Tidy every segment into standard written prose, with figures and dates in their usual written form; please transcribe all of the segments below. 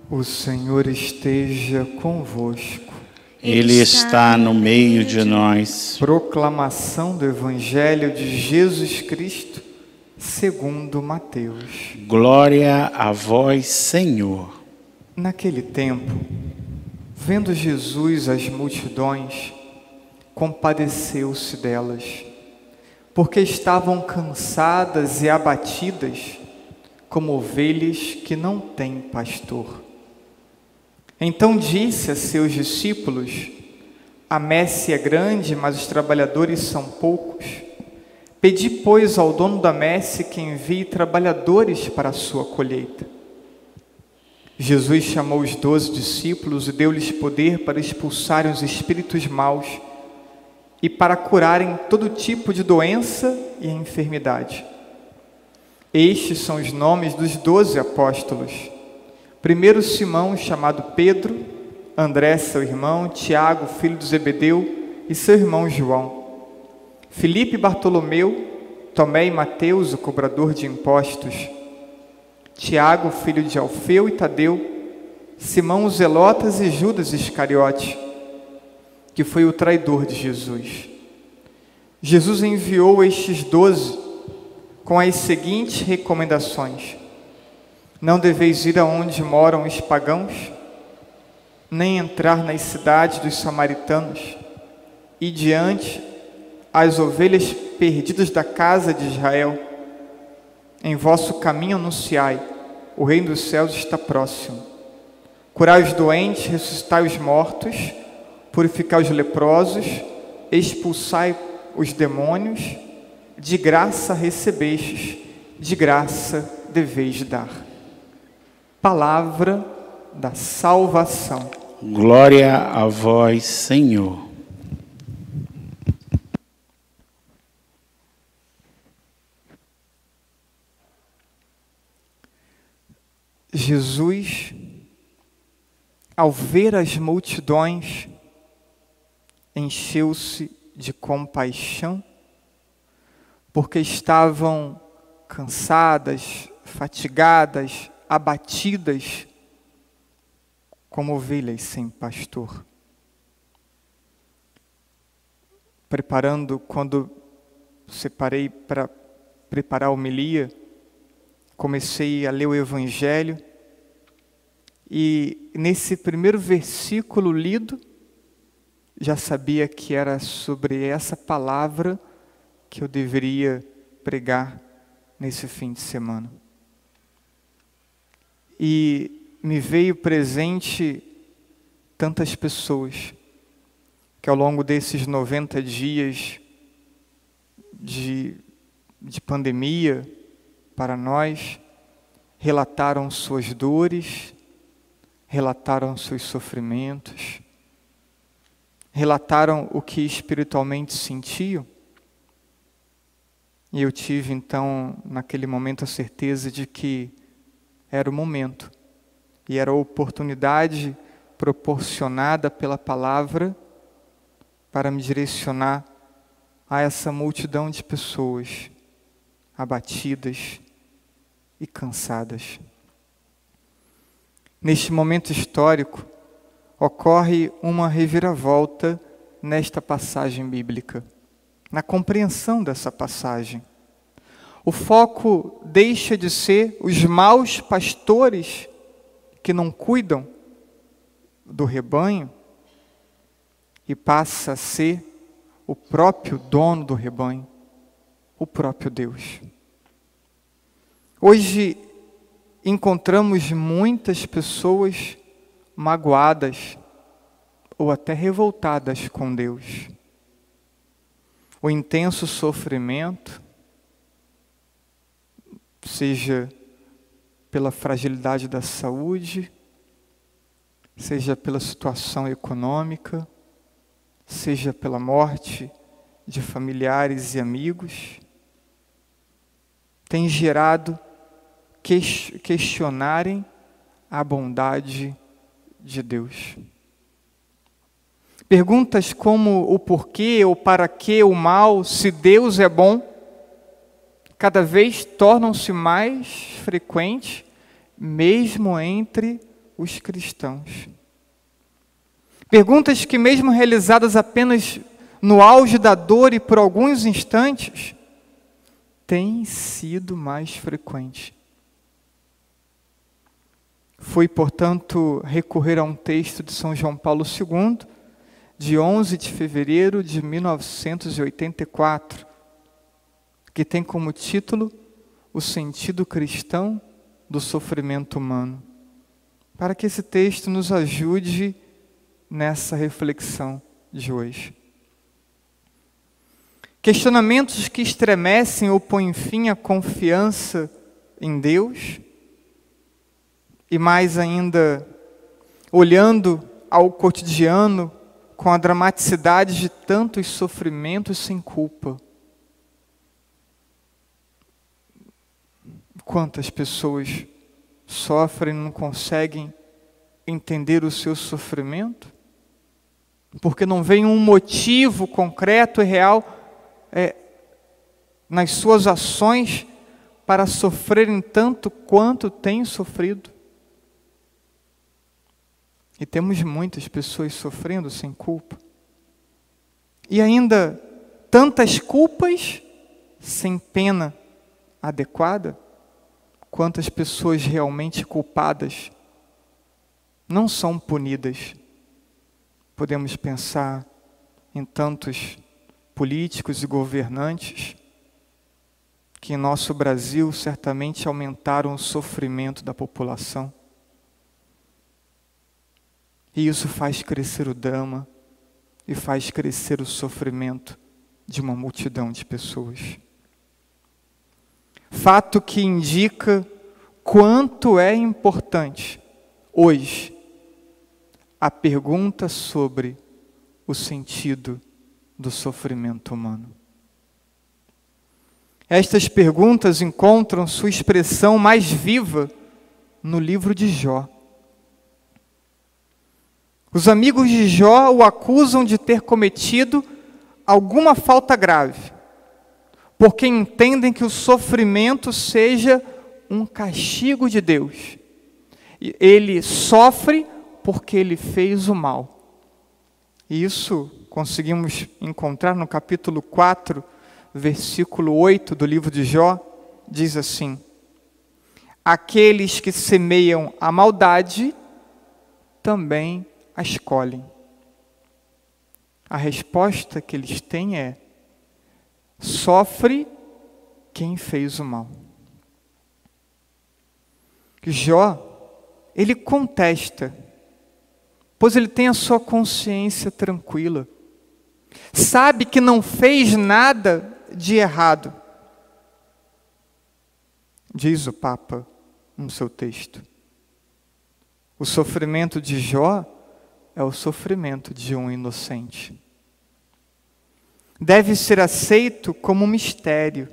O Senhor esteja convosco. Ele está no meio de nós. Proclamação do Evangelho de Jesus Cristo, segundo Mateus. Glória a vós, Senhor. Naquele tempo, vendo Jesus as multidões, compadeceu-se delas, porque estavam cansadas e abatidas, como ovelhas que não têm pastor. Então disse a seus discípulos: a messe é grande, mas os trabalhadores são poucos. Pedi, pois, ao dono da messe que envie trabalhadores para a sua colheita. Jesus chamou os 12 discípulos e deu-lhes poder para expulsarem os espíritos maus e para curarem todo tipo de doença e enfermidade. Estes são os nomes dos 12 apóstolos. Primeiro Simão, chamado Pedro, André, seu irmão, Tiago, filho de Zebedeu, e seu irmão João, Filipe e Bartolomeu, Tomé e Mateus, o cobrador de impostos, Tiago, filho de Alfeu e Tadeu, Simão o Zelotas e Judas Iscariote, que foi o traidor de Jesus. Jesus enviou estes 12 com as seguintes recomendações: não deveis ir aonde moram os pagãos, nem entrar nas cidades dos samaritanos, e diante as ovelhas perdidas da casa de Israel. Em vosso caminho anunciai: o reino dos céus está próximo. Curai os doentes, ressuscitai os mortos, purificai os leprosos, expulsai os demônios. De graça recebestes, de graça deveis dar. Palavra da salvação. Glória a vós, Senhor. Jesus, ao ver as multidões, encheu-se de compaixão, porque estavam cansadas, fatigadas, abatidas, como ovelhas sem pastor. Quando separei para preparar a homilia, comecei a ler o Evangelho, e nesse primeiro versículo lido, já sabia que era sobre essa palavra que eu deveria pregar nesse fim de semana. E me veio presente tantas pessoas que ao longo desses 90 dias de pandemia para nós, relataram suas dores, relataram seus sofrimentos, relataram o que espiritualmente sentiam. E eu tive então, naquele momento, a certeza de que era o momento, e era a oportunidade proporcionada pela palavra para me direcionar a essa multidão de pessoas abatidas e cansadas. Neste momento histórico, ocorre uma reviravolta nesta passagem bíblica, na compreensão dessa passagem. O foco deixa de ser os maus pastores que não cuidam do rebanho e passa a ser o próprio dono do rebanho, o próprio Deus. Hoje encontramos muitas pessoas magoadas ou até revoltadas com Deus. O intenso sofrimento, seja pela fragilidade da saúde, seja pela situação econômica, seja pela morte de familiares e amigos, tem gerado questionarem a bondade de Deus. Perguntas como o porquê ou para que o mal, se Deus é bom, cada vez tornam-se mais frequentes, mesmo entre os cristãos. Perguntas que, mesmo realizadas apenas no auge da dor e por alguns instantes, têm sido mais frequentes. Fui, portanto, recorrer a um texto de São João Paulo II, de 11 de fevereiro de 1984, que tem como título O Sentido Cristão do Sofrimento Humano, para que esse texto nos ajude nessa reflexão de hoje. Questionamentos que estremecem ou põem fim à confiança em Deus, e mais ainda, olhando ao cotidiano com a dramaticidade de tantos sofrimentos sem culpa. Quantas pessoas sofrem e não conseguem entender o seu sofrimento? Porque não vem um motivo concreto e real nas suas ações para sofrerem tanto quanto têm sofrido. E temos muitas pessoas sofrendo sem culpa. E ainda tantas culpas sem pena adequada. Quantas pessoas realmente culpadas não são punidas. Podemos pensar em tantos políticos e governantes que em nosso Brasil certamente aumentaram o sofrimento da população. E isso faz crescer o drama e faz crescer o sofrimento de uma multidão de pessoas. Fato que indica quanto é importante hoje a pergunta sobre o sentido do sofrimento humano. Estas perguntas encontram sua expressão mais viva no livro de Jó. Os amigos de Jó o acusam de ter cometido alguma falta grave, porque entendem que o sofrimento seja um castigo de Deus. Ele sofre porque ele fez o mal. E isso conseguimos encontrar no capítulo 4, versículo 8 do livro de Jó, diz assim: aqueles que semeiam a maldade também a escolhem. A resposta que eles têm é: sofre quem fez o mal. Jó, ele contesta, pois ele tem a sua consciência tranquila. Sabe que não fez nada de errado. Diz o Papa no seu texto. O sofrimento de Jó é o sofrimento de um inocente. Deve ser aceito como um mistério,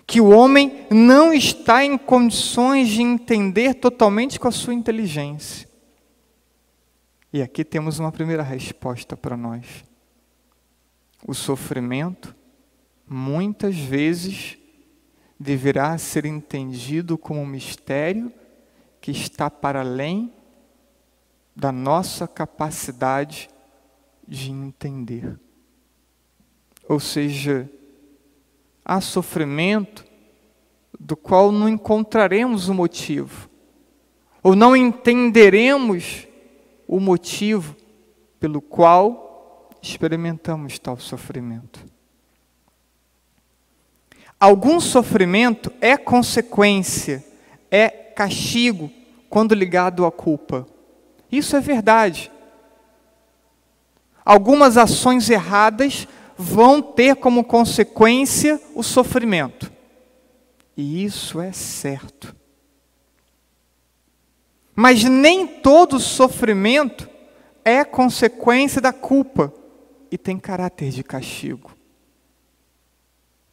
que o homem não está em condições de entender totalmente com a sua inteligência. E aqui temos uma primeira resposta para nós. O sofrimento, muitas vezes, deverá ser entendido como um mistério que está para além da nossa capacidade de entender. Ou seja, há sofrimento do qual não encontraremos o motivo, ou não entenderemos o motivo pelo qual experimentamos tal sofrimento. Algum sofrimento é consequência, é castigo, quando ligado à culpa. Isso é verdade. Algumas ações erradas vão ter como consequência o sofrimento. E isso é certo. Mas nem todo sofrimento é consequência da culpa e tem caráter de castigo.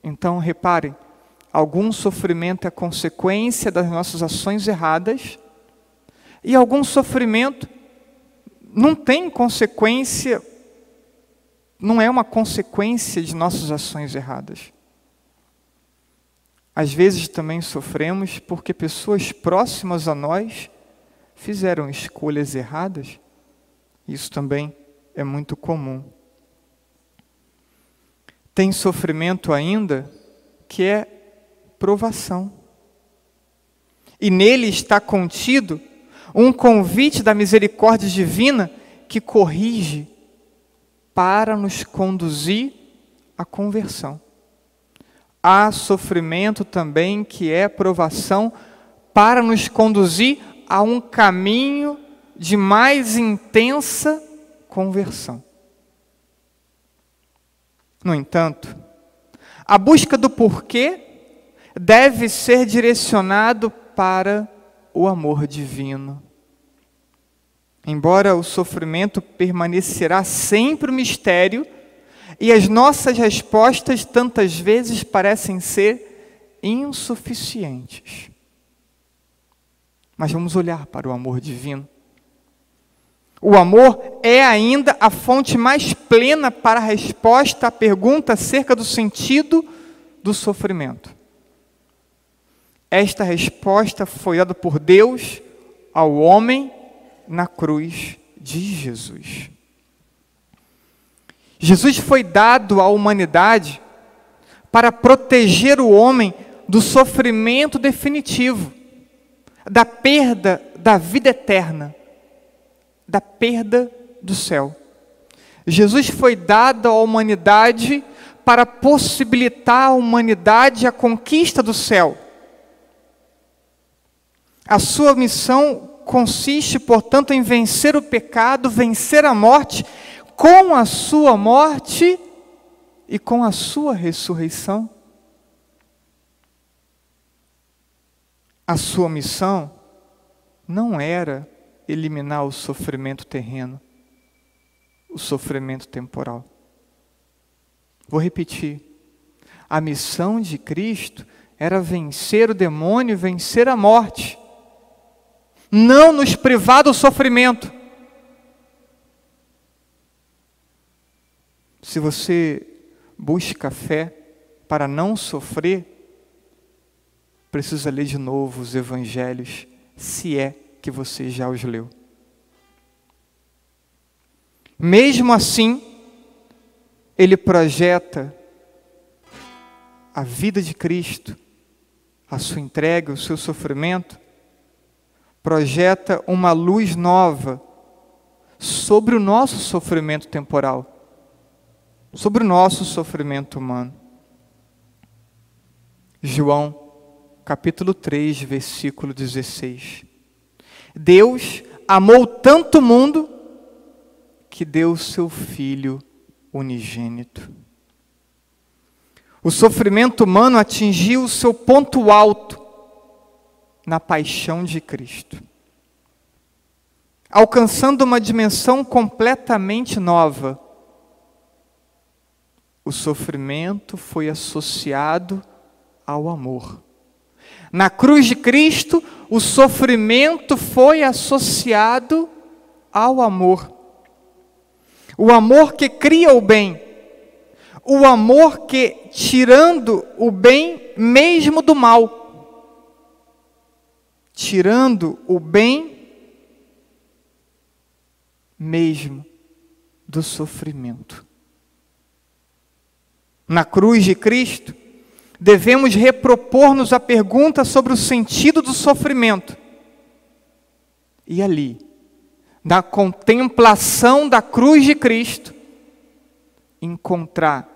Então, reparem, algum sofrimento é consequência das nossas ações erradas e algum sofrimento não tem consequência, não é uma consequência de nossas ações erradas. Às vezes também sofremos porque pessoas próximas a nós fizeram escolhas erradas. Isso também é muito comum. Tem sofrimento ainda que é provação. E nele está contido um convite da misericórdia divina que corrige para nos conduzir à conversão. Há sofrimento também que é provação para nos conduzir a um caminho de mais intensa conversão. No entanto, a busca do porquê deve ser direcionado para o amor divino. Embora o sofrimento permanecerá sempre um mistério, e as nossas respostas tantas vezes parecem ser insuficientes. Mas vamos olhar para o amor divino. O amor é ainda a fonte mais plena para a resposta à pergunta acerca do sentido do sofrimento. Esta resposta foi dada por Deus ao homem na cruz de Jesus. Jesus foi dado à humanidade para proteger o homem do sofrimento definitivo, da perda da vida eterna, da perda do céu. Jesus foi dado à humanidade para possibilitar à humanidade a conquista do céu. A sua missão consiste, portanto, em vencer o pecado, vencer a morte, com a sua morte e com a sua ressurreição. A sua missão não era eliminar o sofrimento terreno, o sofrimento temporal. Vou repetir. A missão de Cristo era vencer o demônio, vencer a morte. Não nos privar do sofrimento. Se você busca fé para não sofrer, precisa ler de novo os evangelhos, se é que você já os leu. Mesmo assim, ele projeta a vida de Cristo, a sua entrega, o seu sofrimento, projeta uma luz nova sobre o nosso sofrimento temporal, sobre o nosso sofrimento humano. João, capítulo 3, versículo 16. Deus amou tanto o mundo que deu o seu Filho unigênito. O sofrimento humano atingiu o seu ponto alto na paixão de Cristo, alcançando uma dimensão completamente nova. O sofrimento foi associado ao amor. Na cruz de Cristo, o sofrimento foi associado ao amor. O amor que cria o bem. O amor que, tirando o bem mesmo do mal, tirando o bem mesmo do sofrimento. Na cruz de Cristo, devemos repropor-nos a pergunta sobre o sentido do sofrimento. E ali, na contemplação da cruz de Cristo, encontrar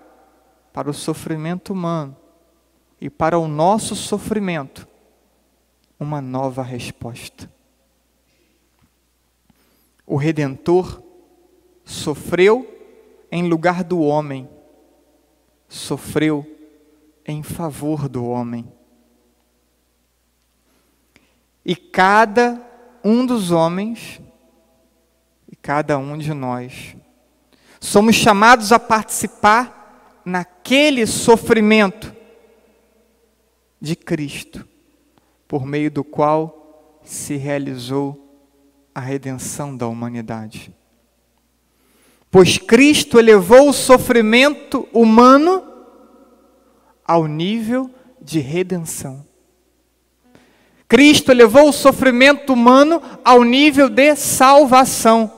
para o sofrimento humano e para o nosso sofrimento uma nova resposta. O Redentor sofreu em lugar do homem, sofreu em favor do homem. E cada um dos homens, e cada um de nós, somos chamados a participar naquele sofrimento de Cristo, por meio do qual se realizou a redenção da humanidade. Pois Cristo elevou o sofrimento humano ao nível de redenção. Cristo elevou o sofrimento humano ao nível de salvação.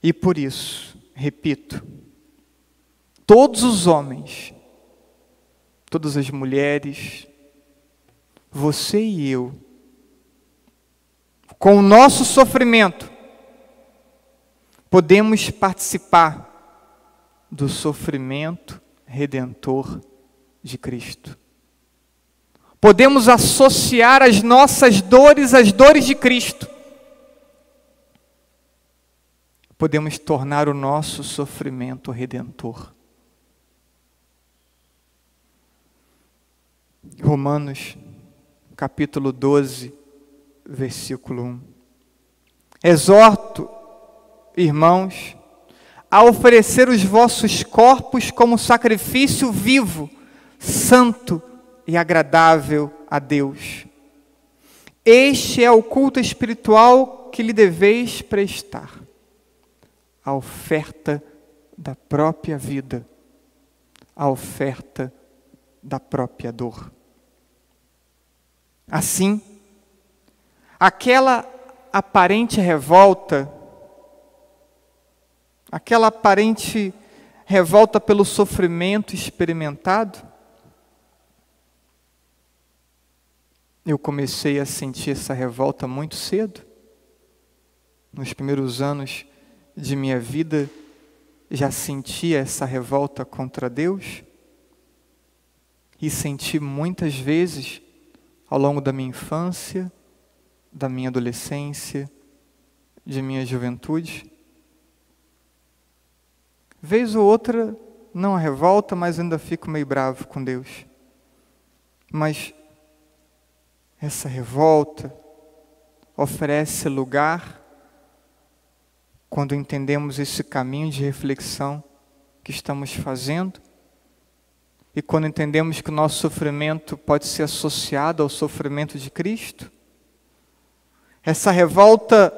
E por isso, repito, todos os homens, todas as mulheres, você e eu, com o nosso sofrimento, podemos participar do sofrimento redentor de Cristo. Podemos associar as nossas dores às dores de Cristo. Podemos tornar o nosso sofrimento redentor. Romanos, capítulo 12, versículo 1. Exorto, irmãos, a oferecer os vossos corpos como sacrifício vivo, santo e agradável a Deus. Este é o culto espiritual que lhe deveis prestar. A oferta da própria vida, a oferta da própria dor. Assim, aquela aparente revolta pelo sofrimento experimentado, eu comecei a sentir essa revolta muito cedo. Nos primeiros anos de minha vida, já sentia essa revolta contra Deus e senti muitas vezes ao longo da minha infância, da minha adolescência, de minha juventude. Vez ou outra, não a revolta, mas ainda fico meio bravo com Deus. Mas essa revolta oferece lugar quando entendemos esse caminho de reflexão que estamos fazendo e quando entendemos que o nosso sofrimento pode ser associado ao sofrimento de Cristo. Essa revolta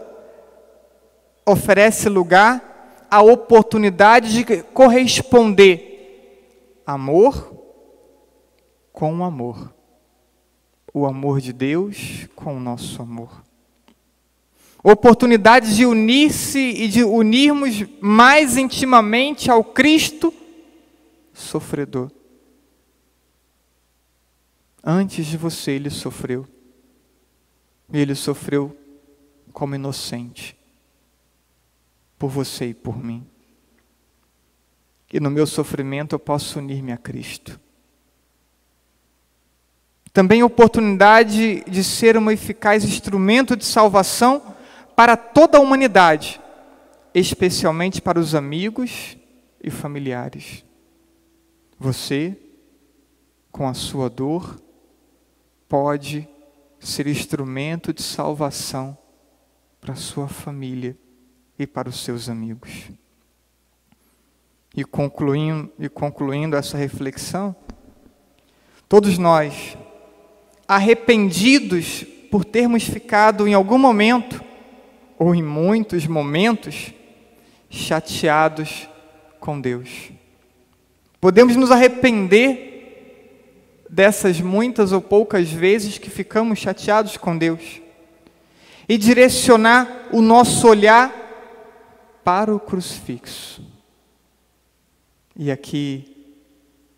oferece lugar à oportunidade de corresponder amor com amor. O amor de Deus com o nosso amor. Oportunidade de unir-se e de unirmos mais intimamente ao Cristo sofredor. Antes de você, Ele sofreu. Ele sofreu como inocente. Por você e por mim. E no meu sofrimento eu posso unir-me a Cristo. Também oportunidade de ser um eficaz instrumento de salvação para toda a humanidade, especialmente para os amigos e familiares. Você, com a sua dor, pode ser instrumento de salvação para a sua família e para os seus amigos. E concluindo essa reflexão, todos nós, arrependidos por termos ficado em algum momento, ou em muitos momentos, chateados com Deus. Podemos nos arrepender dessas muitas ou poucas vezes que ficamos chateados com Deus e direcionar o nosso olhar para o crucifixo. E aqui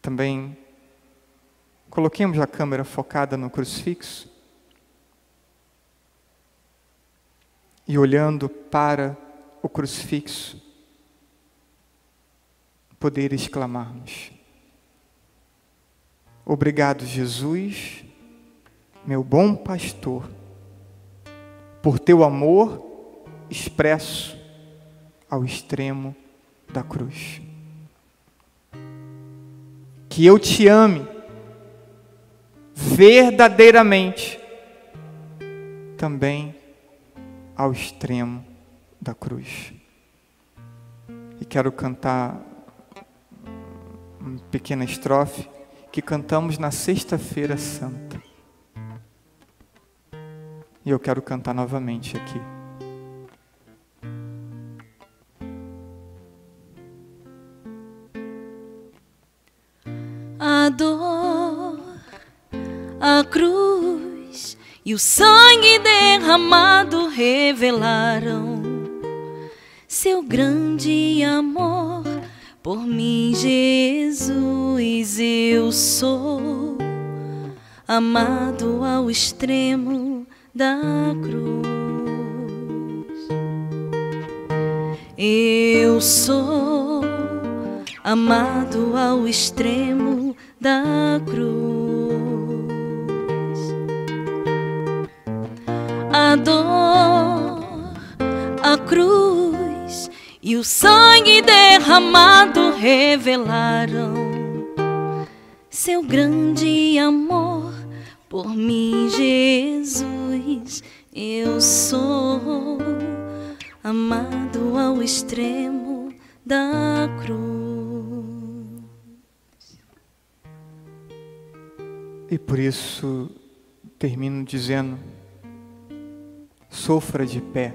também coloquemos a câmera focada no crucifixo. E olhando para o crucifixo, poder exclamarmos: obrigado, Jesus, meu bom pastor, por teu amor expresso ao extremo da cruz. Que eu te ame verdadeiramente também ao extremo da cruz. E quero cantar uma pequena estrofe que cantamos na Sexta-feira Santa. E eu quero cantar novamente aqui. A A dor, a cruz e o sangue derramado revelaram seu grande amor por mim, Jesus. Eu sou amado ao extremo da cruz. Eu sou amado ao extremo da cruz. A dor, a cruz e o sangue derramado revelaram seu grande amor por mim, Jesus. Eu sou amado ao extremo da cruz. E por isso termino dizendo: sofra de pé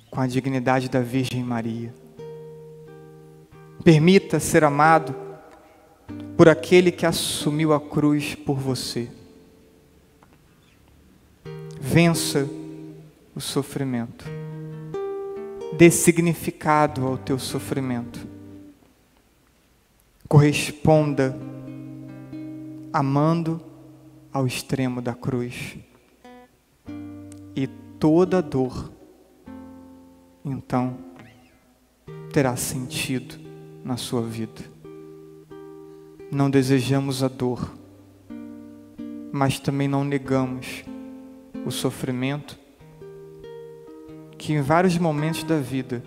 com a dignidade da Virgem Maria. Permita ser amado por aquele que assumiu a cruz por você. Vença o sofrimento. Dê significado ao teu sofrimento. Corresponda amando ao extremo da cruz. E toda dor, então, terá sentido na sua vida. Não desejamos a dor, mas também não negamos o sofrimento que em vários momentos da vida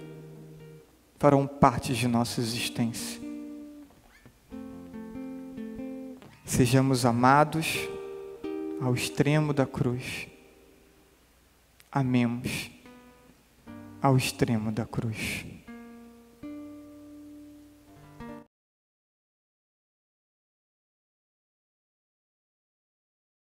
farão parte de nossa existência. Sejamos amados ao extremo da cruz. Amemos ao extremo da cruz.